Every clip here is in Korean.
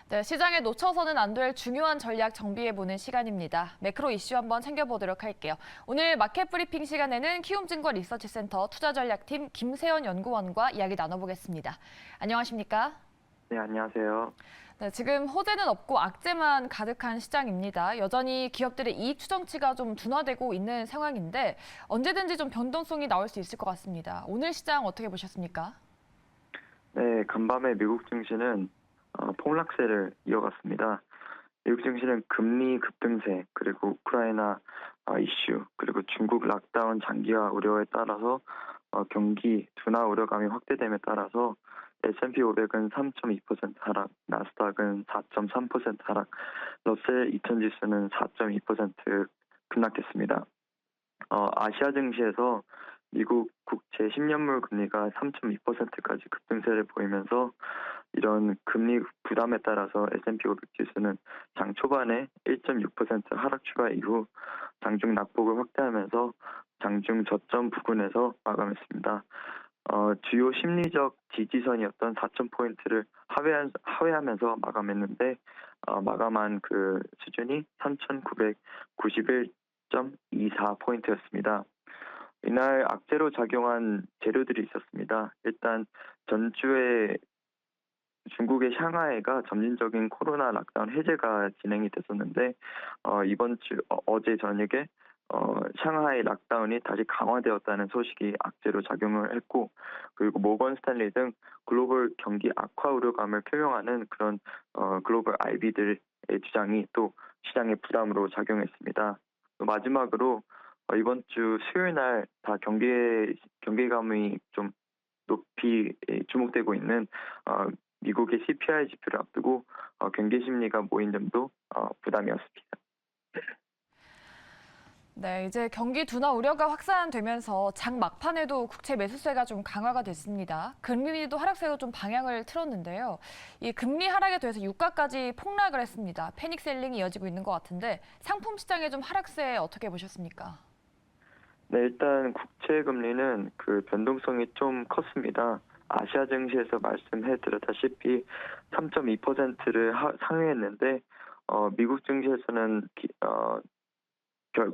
네, 시장에 놓쳐서는 안 될 중요한 전략 정비해보는 시간입니다. 매크로 이슈 한번 챙겨보도록 할게요. 오늘 마켓 브리핑 시간에는 키움증권 리서치센터 투자전략팀 김세연 연구원과 이야기 나눠보겠습니다. 안녕하십니까? 네, 안녕하세요. 네, 지금 호재는 없고 악재만 가득한 시장입니다. 여전히 기업들의 이익 추정치가 좀 둔화되고 있는 상황인데 언제든지 좀 변동성이 나올 수 있을 것 같습니다. 오늘 시장 어떻게 보셨습니까? 네, 간밤에 미국 증시는 폭락세를 이어갔습니다. 미국 증시는 금리 급등세, 그리고 우크라이나 이슈, 그리고 중국 락다운 장기화 우려에 따라서 경기 둔화 우려감이 확대됨에 따라서 S&P 500은 3.2% 하락, 나스닥은 4.3% 하락, 러셀 2000 지수는 4.2% 급락했습니다. 아시아 증시에서 미국 국채 10년물 금리가 3.2%까지 급등세를 보이면서 이런 금리 부담에 따라서 S&P 500 지수는 장 초반에 1.6% 하락 추가 이후 장중 낙폭을 확대하면서 장중 저점 부근에서 마감했습니다. 주요 심리적 지지선이었던 4,000포인트를 하회하면서 마감했는데 마감한 그 수준이 3,991.24포인트였습니다. 이날 악재로 작용한 재료들이 있었습니다. 일단 전주에 중국의 샹하이가 점진적인 코로나 락다운 해제가 진행이 됐었는데 이번 주 어제 저녁에 샹하이 락다운이 다시 강화되었다는 소식이 악재로 작용을 했고, 그리고 모건 스탠리 등 글로벌 경기 악화 우려감을 표명하는 그런 글로벌 IB들의 주장이 또 시장의 부담으로 작용했습니다. 또 마지막으로 이번 주 수요일 날 다 경계감이 좀 높이 주목되고 있는 미국의 CPI 지표를 앞두고 경계 심리가 모인 점도 부담이었습니다. 네, 이제 경기 둔화 우려가 확산되면서 장 막판에도 국채 매수세가 좀 강화가 됐습니다. 금리도 하락세로 좀 방향을 틀었는데요. 이 금리 하락에 대해서 유가까지 폭락을 했습니다. 패닉 셀링이 이어지고 있는 것 같은데 상품 시장의 좀 하락세 어떻게 보셨습니까? 네, 일단 국채 금리는 그 변동성이 좀 컸습니다. 아시아 증시에서 말씀해드렸다시피 3.2%를 상회했는데 미국 증시에서는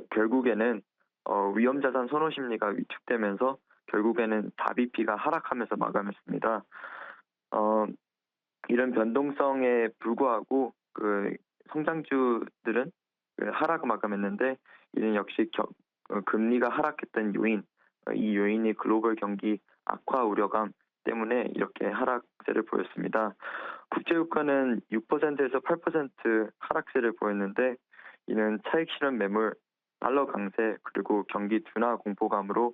결국에는 위험자산 선호 심리가 위축되면서 결국에는 다비피가 하락하면서 마감했습니다. 이런 변동성에 불구하고 그 성장주들은 하락 마감했는데 이는 역시 금리가 하락했던 요인, 이 요인이 글로벌 경기 악화 우려감 때문에 이렇게 하락세를 보였습니다. 국제유가는 6%에서 8% 하락세를 보였는데 이는 차익 실현 매물, 달러 강세, 그리고 경기 둔화 공포감으로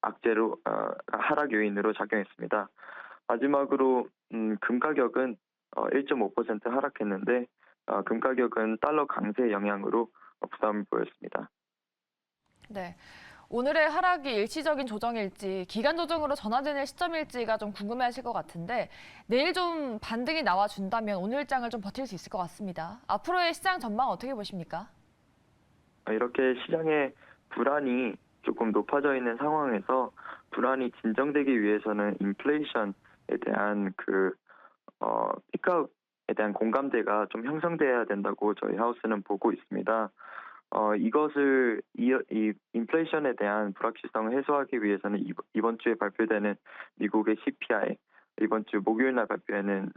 악재로 하락 요인으로 작용했습니다. 마지막으로 금 가격은 1.5% 하락했는데 금 가격은 달러 강세 영향으로 부담을 보였습니다. 네. 오늘의 하락이 일시적인 조정일지 기간 조정으로 전환되는 시점일지가 좀 궁금해하실 것 같은데 내일 좀 반등이 나와준다면 오늘장을 좀 버틸 수 있을 것 같습니다. 앞으로의 시장 전망 어떻게 보십니까? 이렇게 시장의 불안이 조금 높아져 있는 상황에서 불안이 진정되기 위해서는 인플레이션에 대한 피크아웃에 대한 공감대가 좀 형성돼야 된다고 저희 하우스는 보고 있습니다. 이 인플레이션에 대한 불확실성을 해소하기 위해서는 이번 주에 발표되는 미국의 CPI, 이번 주 목요일 날 발표되는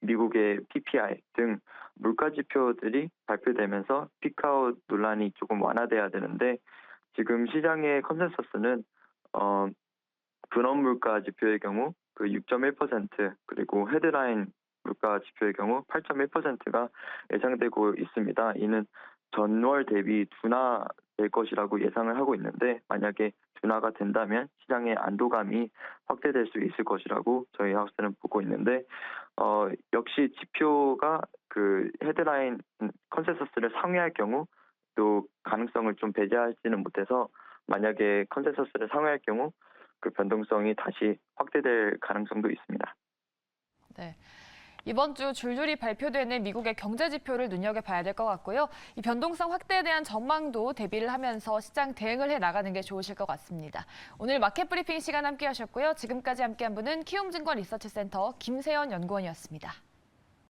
미국의 PPI 등 물가 지표들이 발표되면서 피크아웃 논란이 조금 완화돼야 되는데 지금 시장의 컨센서스는 근원 물가 지표의 경우 그 6.1% 그리고 헤드라인 물가 지표의 경우 8.1%가 예상되고 있습니다. 이는 전월 대비 둔화될 것이라고 예상을 하고 있는데 만약에 둔화가 된다면 시장의 안도감이 확대될 수 있을 것이라고 저희 하우스는 보고 있는데 역시 지표가 그 헤드라인 컨센서스를 상회할 경우 또 가능성을 좀 배제하지는 못해서 만약에 컨센서스를 상회할 경우 그 변동성이 다시 확대될 가능성도 있습니다. 네. 이번 주 줄줄이 발표되는 미국의 경제 지표를 눈여겨봐야 될 것 같고요. 이 변동성 확대에 대한 전망도 대비를 하면서 시장 대응을 해 나가는 게 좋으실 것 같습니다. 오늘 마켓 브리핑 시간 함께 하셨고요. 지금까지 함께한 분은 키움증권 리서치센터 김세연 연구원이었습니다.